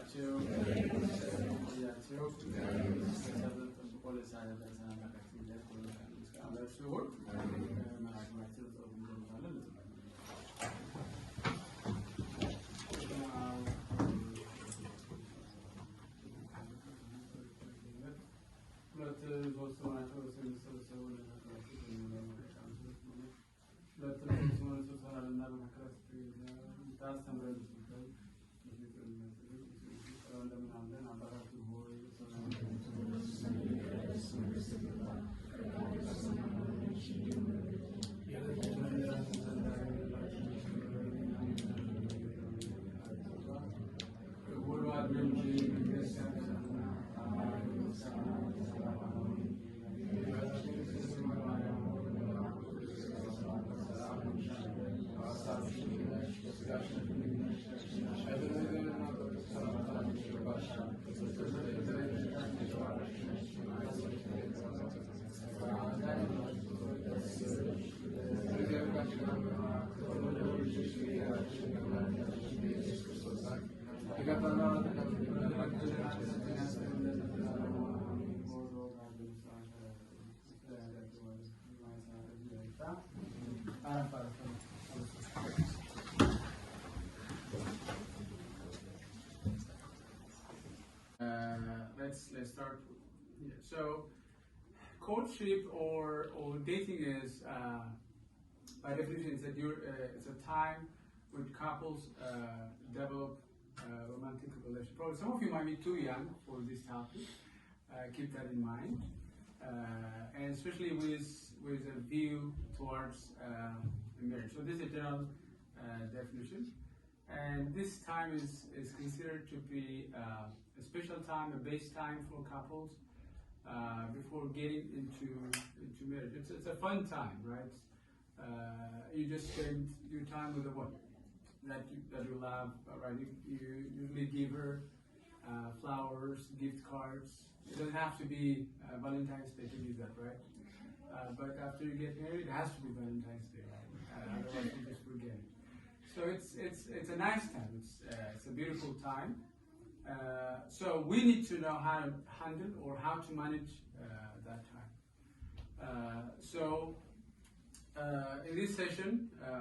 ያቸው ያቸው ፖሊስ አለበሳ ማካክሲ ሲሆን ማራክማቸው እንደምታለን ሁለት ሶስት ናቸው ስለሰበሰቡ Let's start here. So courtship or dating is by definition it's a time when couples develop romantic relationship. Probably some of you might be too young for this topic. Keep that in mind, and especially with a view towards marriage. So this is a general definition, and this time is considered to be a special time, a base time for couples before getting into marriage. It's a fun time, right? You just spend your time with the one that you love, right? You usually give her flowers, gift cards. It doesn't have to be Valentine's Day to do that, right? But after you get married, it has to be Valentine's Day, right? Otherwise you just forget it. So it's a nice time. It's a beautiful time. So we need to know how to handle or how to manage that time. In this session,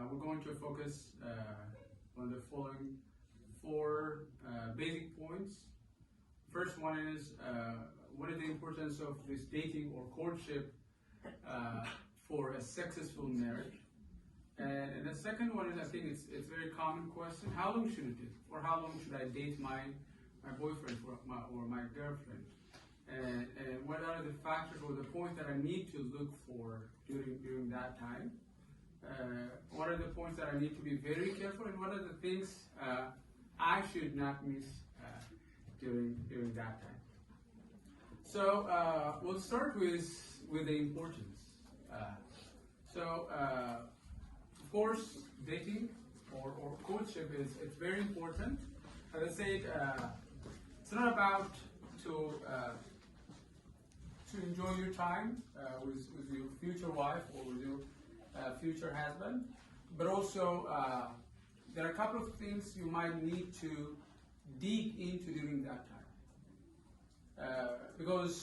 we're going to focus on the following four basic points. First one is what is the importance of this dating or courtship for a successful marriage. And the second one is, I think it's a very common question: how long should it take, or how long should I date my boyfriend or my girlfriend, and what are the factors or the points that I need to look for during that time? What are the points that I need to be very careful, and what are the things I should not miss during that time? So we'll start with the importance. Of course, dating or courtship it's very important. As I said, it's not about to enjoy your time with your future wife or with your future husband, but also there are a couple of things you might need to dig into during that time. Because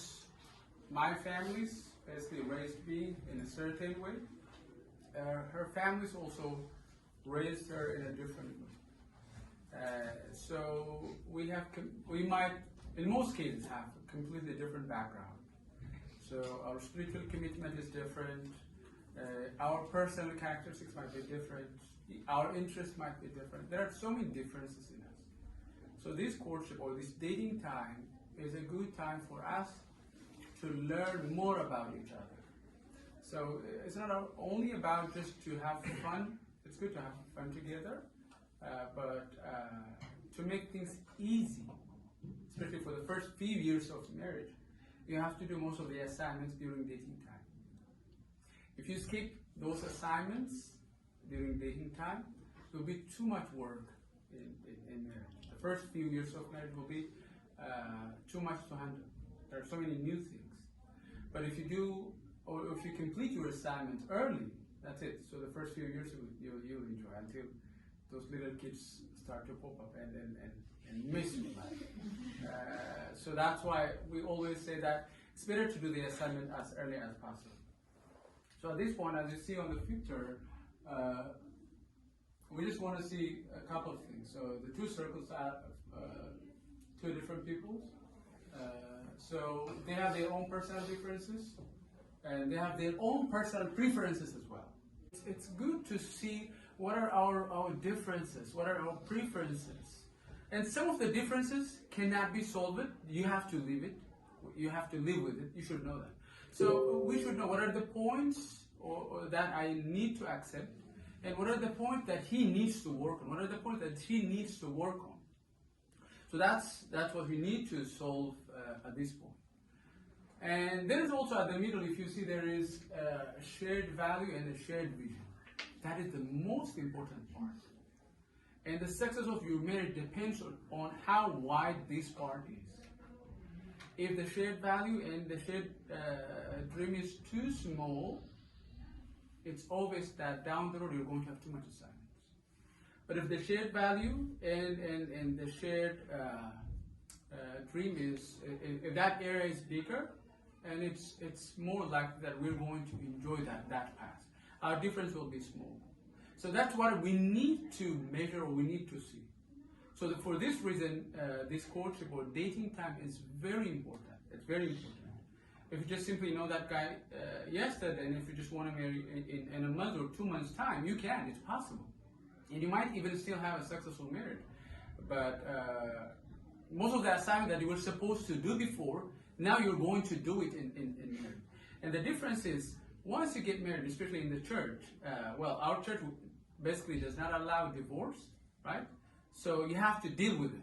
my family's basically raised me in a certain way. Her family's also raised her in a different way. So we might, in most cases, have a completely different background. So our spiritual commitment is different. Our personal characteristics might be different. Our interests might be different. There are so many differences in us. So this courtship or this dating time is a good time for us to learn more about each other. So it's not only about just to have fun. It's good to have fun together, but to make things easy, especially for the first few years of marriage, you have to do most of the assignments during dating time. If you skip those assignments during dating time, it will be too much work in marriage. The first few years of marriage will be too much to handle. There are so many new things. But if you do, or if you complete your assignments early, that's it. So the first few years you'll enjoy until those little kids start to pop up and miss you. So that's why we always say that it's better to do the assignment as early as possible. So at this point, as you see on the picture, we just want to see a couple of things. So the two circles are two different peoples. So they have their own personal differences, and they have their own personal preferences as well. It's good to see what are our differences, what are our preferences. And some of the differences cannot be solved. You have to leave it. You have to live with it. You should know that. So we should know what are the points or that I need to accept, and what are the points that he needs to work on. What are the points that she needs to work on. So that's what we need to solve at this point. And there is also at the middle, if you see, there is a shared value and a shared vision. That is the most important part. And the success of your marriage depends on how wide this part is. If the shared value and the shared dream is too small, it's obvious that down the road you're going to have too much assignments. But if the shared value and the shared dream is, if that area is bigger, and it's more likely that we're going to enjoy that path. Our difference will be small. So that's what we need to measure, or we need to see. So for this reason, this courtship or dating time is very important. It's very important. If you just simply know that guy yesterday, and if you just want to marry in a month or 2 months' time, you can. It's possible. And you might even still have a successful marriage. But most of the assignment that you were supposed to do before, now you're going to do it in marriage. And the difference is, once you get married, especially in the church, well, our church basically does not allow divorce, right? So you have to deal with it.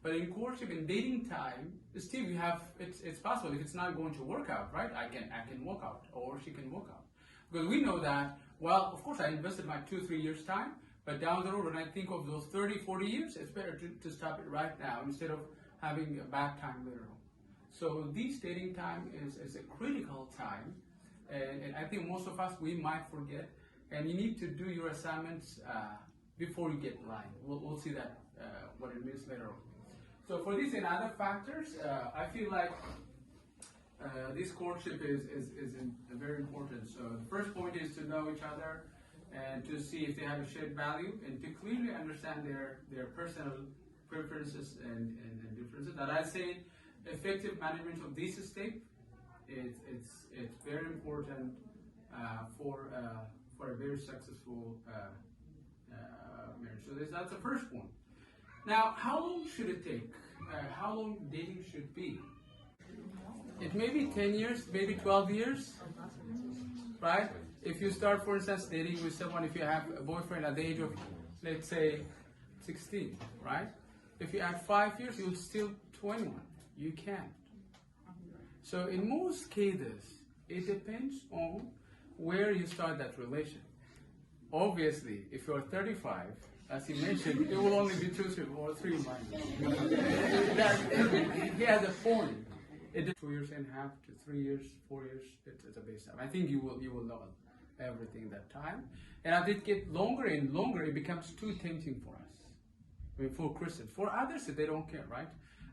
But in courtship, in dating time, still you have, it's possible if it's not going to work out, right? I can walk out, or she can walk out. Because we know that, well, of course I invested my 2-3 years time, but down the road when I think of those 30-40 years, it's better to stop it right now instead of having a bad time later on. So this dating time is a critical time, and I think most of us, we might forget, and you need to do your assignments before you get blind. We'll see that what it means later on. So for this and other factors, I feel like this courtship is very important. So the first point is to know each other and to see if they have a shared value, and to clearly understand their personal preferences and differences. That I say, effective management of this step it's very important for a very successful marriage. So that's the first point. Now, how long should it take? How long dating should be? It may be 10 years, maybe 12 years, right? If you start, for instance, dating with someone, if you have a boyfriend at the age of, let's say, 16, right? If you add 5 years, you're still 21. You can't. So in most cases, it depends on where you start that relation. Obviously, if you're 35, as he mentioned, it will only be 2 or 3 months. He has a point. It is 2.5 years to 3 years, 4 years. It's a base time. I think you will know everything that time. And as it gets longer and longer, it becomes too tempting for us. I mean, for Christians. For others, they don't care, right?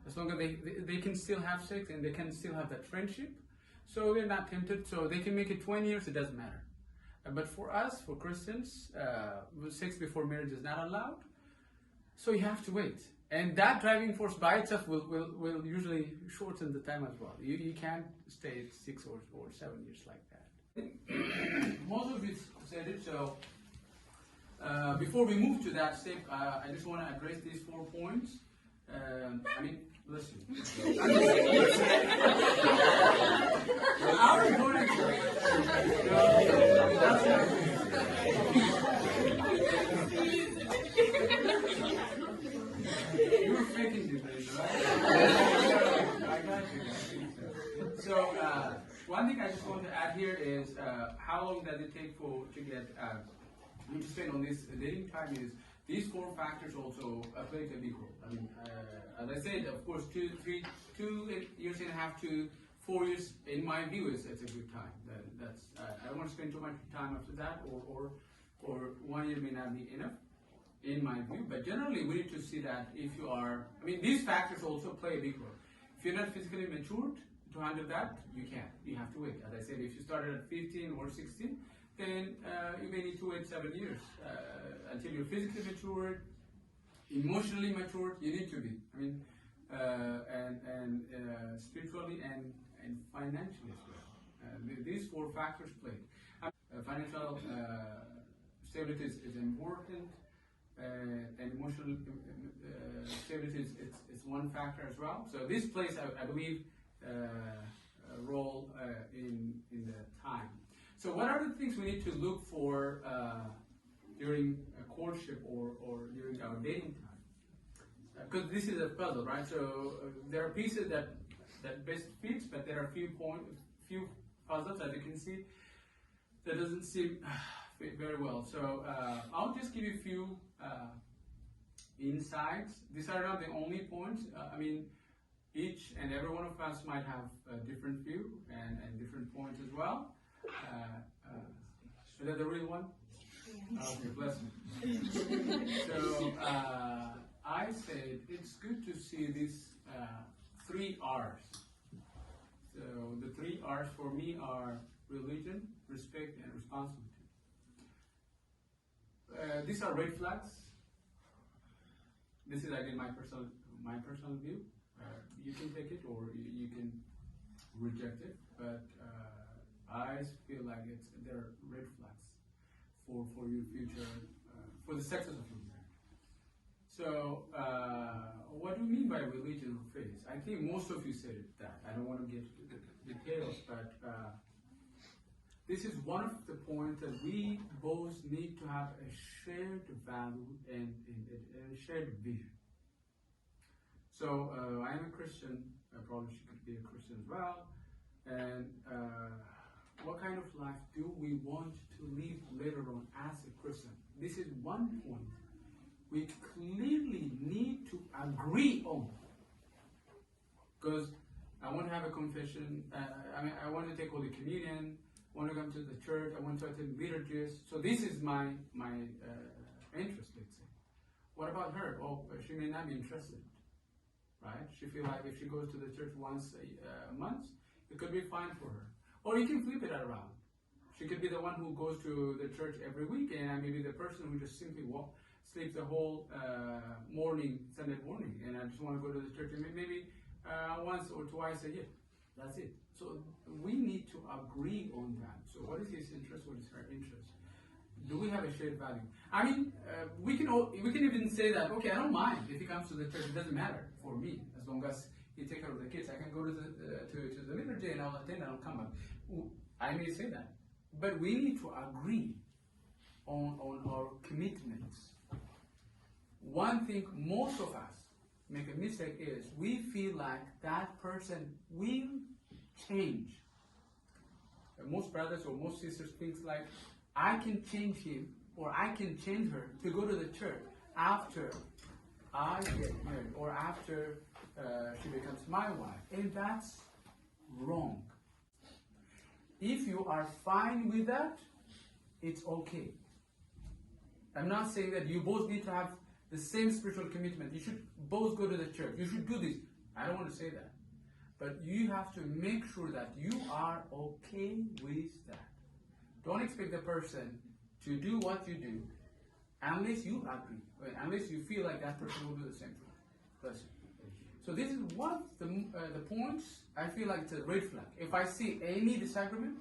As long as they can still have sex and they can still have that friendship, so they're not tempted. So they can make it 20 years. It doesn't matter. But for us, for Christians, sex before marriage is not allowed. So you have to wait. And that driving force by itself will usually shorten the time as well. You can't stay 6 or 7 years like that. Most of you said it, so before we move to that step, I just want to address these 4 points. I mean, listen. Our important you're faking this, right? I got you. So, one thing I just want to add here is how long does it take to get to spend on this dating time is these 4 factors also play a big role. I mean, as I said, of course, 2 years and a half to 4 years, in my view, it's a good time. I don't want to spend too much time after that, or 1 year may not be enough. in my view. But generally, we need to see that if you are, I mean, these factors also play a big role. If you're not physically matured to handle that, you can't. You have to wait. As I said, if you started at 15 or 16, then you may need to wait 7 years until you're physically matured, emotionally matured. You need to be. I mean, and spiritually and financially as well. These 4 factors play. Financial stability is important, and emotional stability is one factor as well. So this plays, I believe, a role in the time. So what are the things we need to look for during a courtship or during our dating time? Because this is a puzzle, right? So there are pieces that best fits, but there are few puzzles, as you can see, that doesn't seem fit very well. So I'll just give you a few insights. These are not the only points. I mean, each and every one of us might have a different view and different points as well. Is that the real one? Yeah. Okay, bless me. So I said it's good to see these 3 R's. So the 3 R's for me are religion, respect, and responsibility. These are red flags. This is again my personal view. You can take it or you can reject it, but I feel like they're red flags for your future, for the success of your marriage. So, what do you mean by religion or faith? I think most of you said that. I don't want to get into the details, but this is one of the points that we both need to have a shared value and a shared vision. So, I am a Christian. Probably she could be a Christian as well. And what kind of life do we want to live later on as a Christian? This is one point we clearly need to agree on. Because I want to have a confession, I want to take Holy Communion, I want to come to the church, I want to attend liturgies. So this is my interest, let's say. What about her? Oh, she may not be interested, right? She feels like if she goes to the church once a month, it could be fine for her. Or you can flip it around. She could be the one who goes to the church every week, and maybe the person who just simply sleeps the whole morning, Sunday morning, and I just want to go to the church and maybe once or twice a year. That's it. So we need to agree on that. So what is his interest? What is her interest? Do we have a shared value? I mean, we can even say that, okay, I don't mind if he comes to the church. It doesn't matter for me as long as he takes care of the kids. I can go to the liturgy and I'll attend and I'll come back. I may say that, but we need to agree on our commitments. One thing most of us make a mistake is we feel like that person will change. Most brothers or most sisters think like, I can change him or I can change her to go to the church after I get married or after she becomes my wife. And that's wrong. If you are fine with that, it's okay. I'm not saying that you both need to have the same spiritual commitment. You should both go to the church. You should do this. I don't want to say that. But you have to make sure that you are okay with that. Don't expect the person to do what you do unless you agree, unless you feel like that person will do the same thing. So this is one of the points I feel like it's a red flag. If I see any disagreement,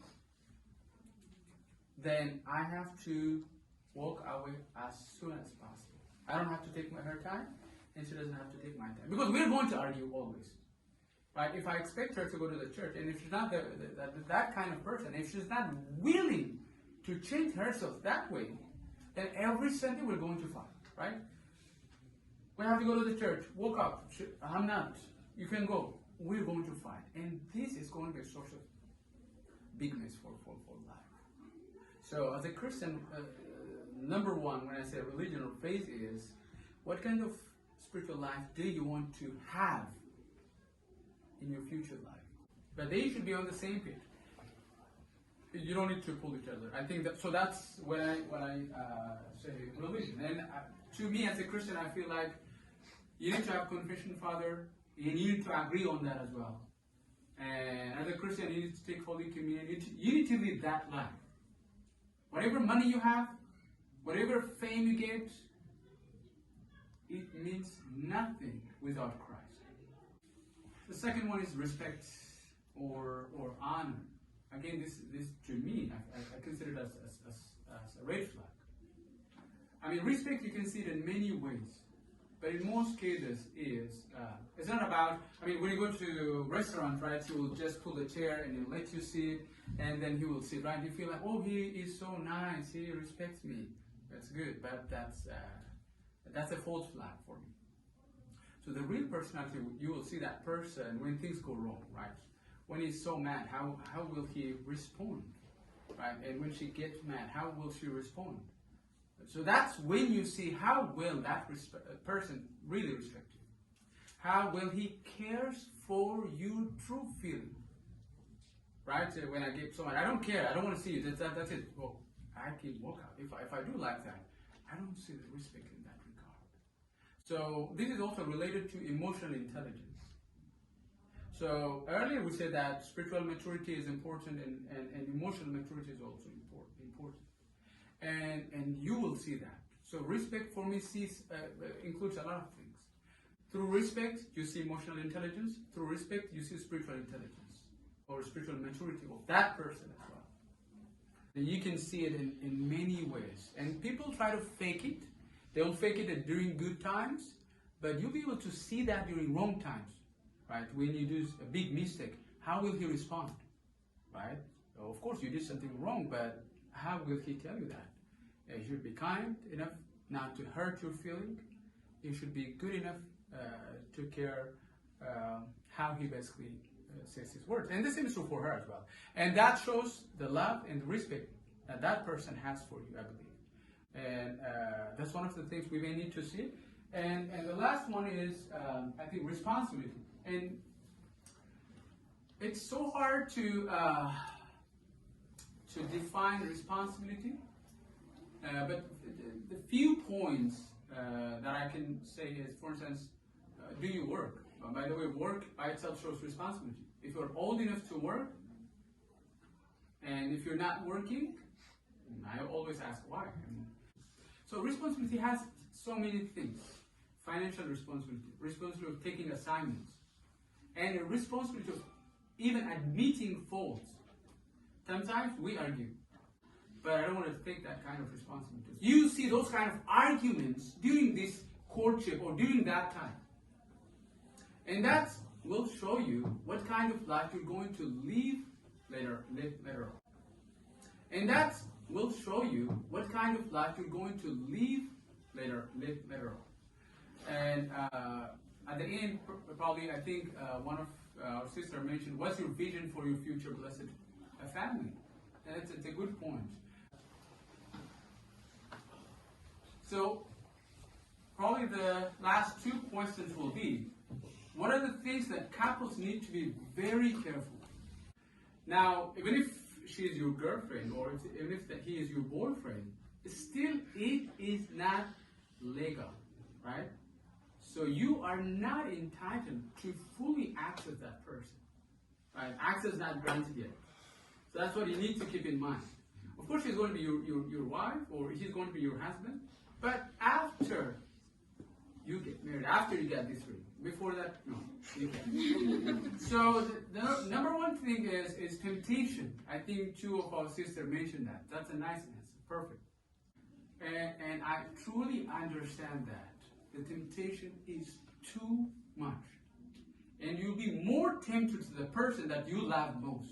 then I have to walk away as soon as possible. I don't have to take her time, and she doesn't have to take my time. Because we're going to argue always. Right? If I expect her to go to the church, and if she's not that kind of person, if she's not willing to change herself that way, then every Sunday we're going to fight. Right? We have to go to the church. Woke up. I'm not. You can go. We're going to fight. And this is going to be a source of big mess for life. So as a Christian, number one, when I say religion or faith is, what kind of spiritual life do you want to have in your future life? But they should be on the same page. You don't need to pull each other. I think that, so that's when I say religion. And to me as a Christian, I feel like you need to have confession, Father, and you need to agree on that as well. And as a Christian, you need to take Holy Communion. You need to live that life. Whatever money you have, whatever fame you get, it means nothing without Christ. The second one is respect or honor. Again, this to me, I consider it as a red flag. I mean, respect, you can see it in many ways. But in most cases, it's not about, I mean, when you go to a restaurant, right, he will just pull a chair and he'll let you sit, and then he will sit, right? You feel like, oh, he is so nice, he respects me. That's good, but that's a false flag for me. So the real personality, you will see that person when things go wrong, right? When he's so mad, how will he respond, right? And when she gets mad, how will she respond? So that's when you see how well that person really respects you. How well he cares for your true feeling. Right? So when I get someone, I don't care, I don't want to see you, that's it. Well, I can walk out. If I do like that, I don't see the respect in that regard. So this is also related to emotional intelligence. So earlier we said that spiritual maturity is important and emotional maturity is also important. And you will see that. So respect for me includes a lot of things. Through respect, you see emotional intelligence. Through respect, you see spiritual intelligence or spiritual maturity of that person as well. And you can see it in many ways. And people try to fake it. They'll fake it during good times, but you'll be able to see that during wrong times, right? When you do a big mistake, how will he respond, right? So of course, you did something wrong, but how will he tell you that? You should be kind enough not to hurt your feeling. You should be good enough to care how he basically says his words. And the same is true for her as well. And that shows the love and the respect that that person has for you, I believe. And that's one of the things we may need to see. And the last one is, I think, responsibility. And it's so hard to define responsibility, but the few points that I can say is, for instance, do you work? By the way, work by itself shows responsibility. If you're old enough to work, and if you're not working, I always ask why. So responsibility has so many things. Financial responsibility, responsibility of taking assignments, and a responsibility of even admitting faults. Sometimes we argue, but I don't want to take that kind of responsibility. You see those kind of arguments during this courtship or during that time. And that will show you what kind of life you're going to live later on. And that will show you what kind of life you're going to live later on. And at the end, probably, I think one of our sisters mentioned, what's your vision for your future blessed family? And it's a good point. So, probably the last two questions will be, what are the things that couples need to be very careful? Now, even if she is your girlfriend, or even if he is your boyfriend, still it is not legal, right? So you are not entitled to fully access that person, right? Access not granted yet. So that's what you need to keep in mind. Of course, she's going to be your wife, or he's going to be your husband, but after you get married, after you get this ring, before that, no, you can't. So the number one thing is temptation. I think two of our sisters mentioned that. That's a nice answer, perfect. And I truly understand that. The temptation is too much. And you'll be more tempted to the person that you love most.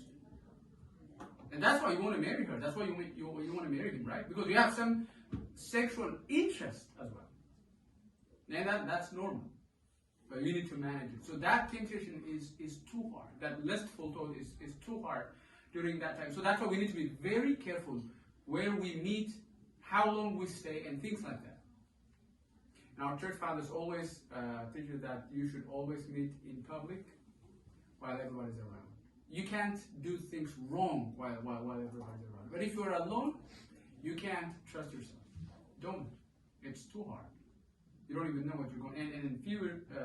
And that's why you want to marry her. That's why you want to marry him, right? Because you have some sexual interest as well. And that's normal. But you need to manage it. So that temptation is too hard. That lustful thought is too hard during that time. So that's why we need to be very careful where we meet, how long we stay, and things like that. And our church fathers always teach you that you should always meet in public while everybody's around. You can't do things wrong while everybody's around. But if you're alone, you can't trust yourself. Don't. It's too hard. You don't even know what you're going, and a few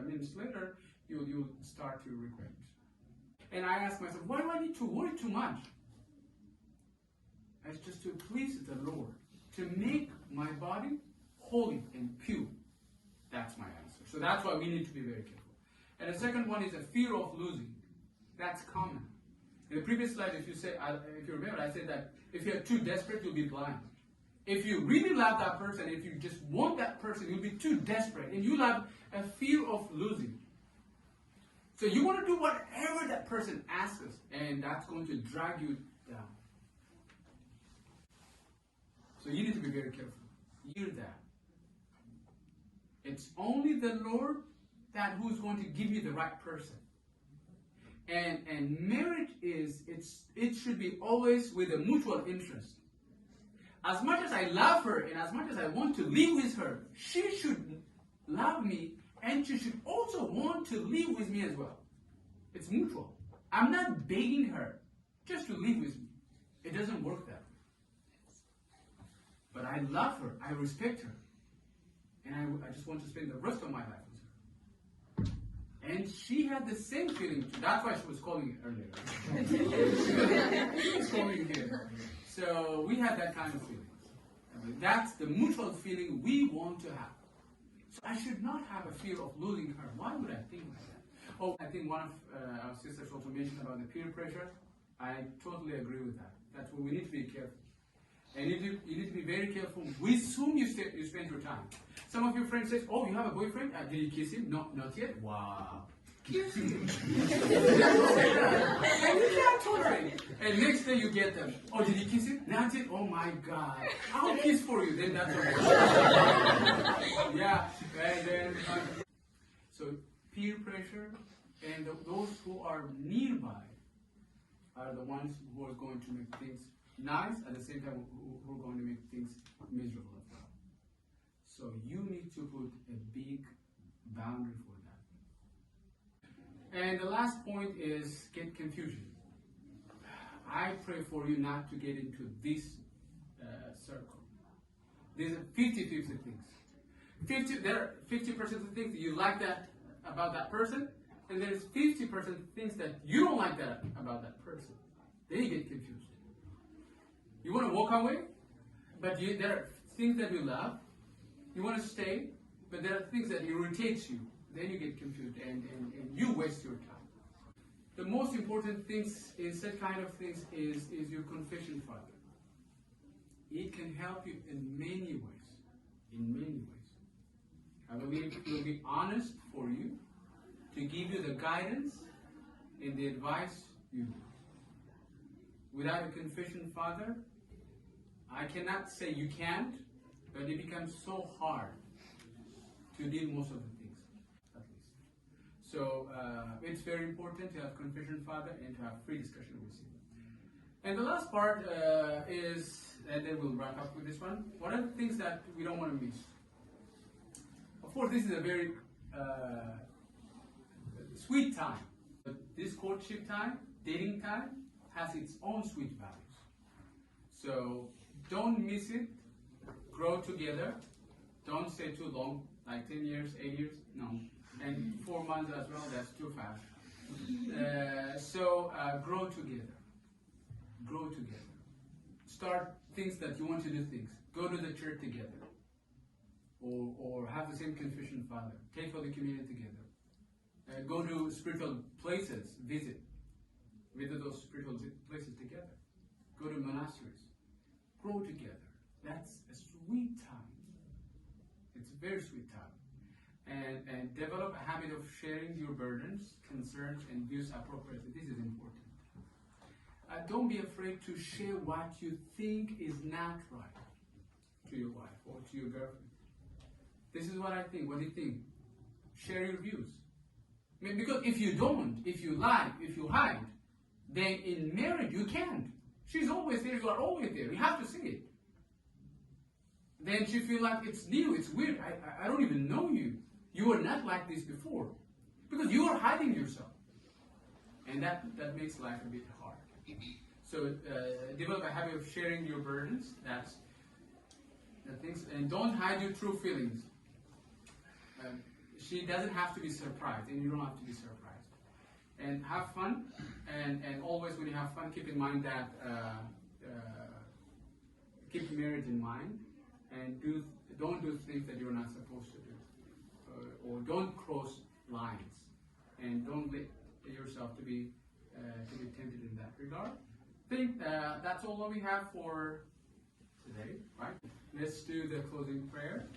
minutes later, you'll start to regret. And I ask myself, why do I need to worry too much? It's just to please the Lord, to make my body holy and pure. That's my answer. So that's why we need to be very careful. And the second one is a fear of losing. That's common. In the previous slide, if you remember, I said that if you're too desperate, you'll be blind. If you really love that person, if you just want that person, you'll be too desperate, and you'll have a fear of losing. So you want to do whatever that person asks, and that's going to drag you down. So you need to be very careful. Hear that. It's only the Lord who's going to give you the right person. And marriage it should be always with a mutual interest. As much as I love her and as much as I want to live with her, she should love me and she should also want to live with me as well. It's mutual. I'm not begging her just to live with me. It doesn't work that way. But I love her, I respect her, and I just want to spend the rest of my life with her. And she had the same feeling too. That's why she was calling it earlier. She was calling it here. So we had that kind of feeling. I mean, that's the mutual feeling we want to have. So I should not have a fear of losing her. Why would I think like that? Oh, I think one of our sisters also mentioned about the peer pressure. I totally agree with that. That's what we need to be careful. And you need to be very careful with whom you spend your time. Some of your friends say, oh, you have a boyfriend? Did you kiss him? No, not yet. Wow. Kiss him. And you can't tolerate it. And next day you get them. Oh, did you kiss him? Not yet. Oh my God. I'll kiss for you. Then that's okay. Yeah. And then, so peer pressure and those who are nearby are the ones who are going to make things nice, at the same time who are going to make things miserable as well. So you need to put a big boundary for that. And the last point is get confusion. I pray for you not to get into this circle. There's 50-50 things. There are 50% of the things that you like that about that person, and there's 50% of things that you don't like that about that person. Then you get confused. You want to walk away, but there are things that you love. You want to stay, but there are things that irritate you. Then you get confused and you waste your time. The most important things in such kind of things is your confession father. It can help you in many ways. In many ways. I believe it will be honest for you to give you the guidance and the advice you need. Without a confession father, I cannot say you can't, but it becomes so hard to deal most of the things, at least. So it's very important to have confession father and to have free discussion with him. And the last part is, and then we'll wrap up with this one, what are the things that we don't want to miss? Of course, this is a very sweet time. But this courtship time, dating time, has its own sweet values. So don't miss it. Grow together. Don't stay too long, like 10 years, 8 years, no. And 4 months as well, that's too fast. Grow together. Grow together. Start things that you want to do things. Go to the church together. Or have the same confession father. Take Holy Communion together. Go to spiritual places, visit those spiritual places together. Go to monasteries. Grow together. That's a sweet time. It's a very sweet time. And develop a habit of sharing your burdens, concerns, and views appropriately. This is important. Don't be afraid to share what you think is not right to your wife or to your girlfriend. This is what I think. What do you think? Share your views. I mean, because if you don't, if you lie, if you hide, then in marriage you can't. She's always there, you are always there. You have to say it. Then she feels like it's new, it's weird. I don't even know you. You were not like this before. Because you are hiding yourself. And that makes life a bit hard. So develop a habit of sharing your burdens. That's the things. And don't hide your true feelings. she doesn't have to be surprised, and you don't have to be surprised. And have fun, and always when you have fun, keep in mind that keep marriage in mind, and don't do things that you're not supposed to do, or don't cross lines, and don't let yourself to be tempted in that regard. I think that's all that we have for today, right? Let's do the closing prayer.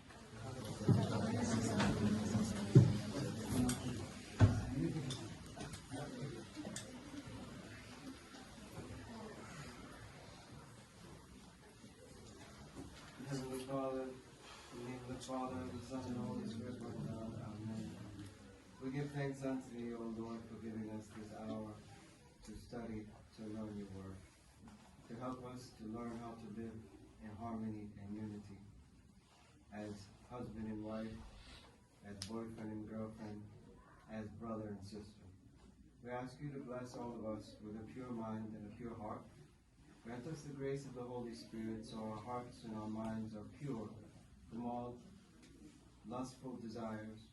Heavenly Father, in the name of the Father, the Son, and the Holy Spirit, one God. Amen. We give thanks unto thee, O Lord, for giving us this hour to study, to learn your word, to help us to learn how to live in harmony and unity as husband and wife, as boyfriend and girlfriend, as brother and sister. We ask you to bless all of us with a pure mind and a pure heart. Grant us the grace of the Holy Spirit so our hearts and our minds are pure from all lustful desires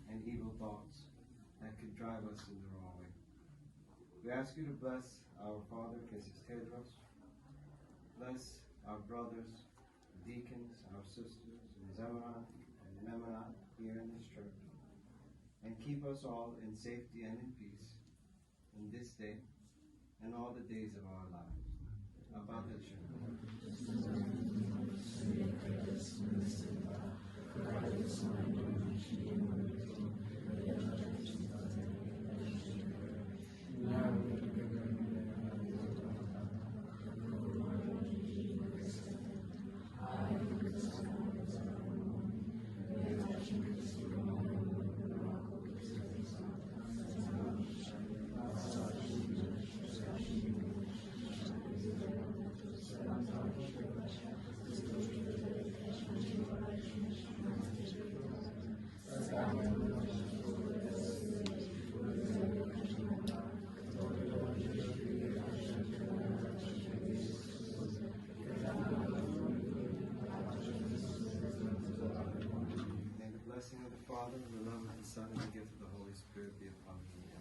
and evil thoughts that could drive us in the wrong way. We ask you to bless our Father, Mrs. Tedros. Bless our brothers, deacons, our sisters, in Zemaran and Memonat here in this church. And keep us all in safety and in peace in this day and all the days of our lives. About the church. Father, the love of the Son, and the gift of the Holy Spirit be upon you.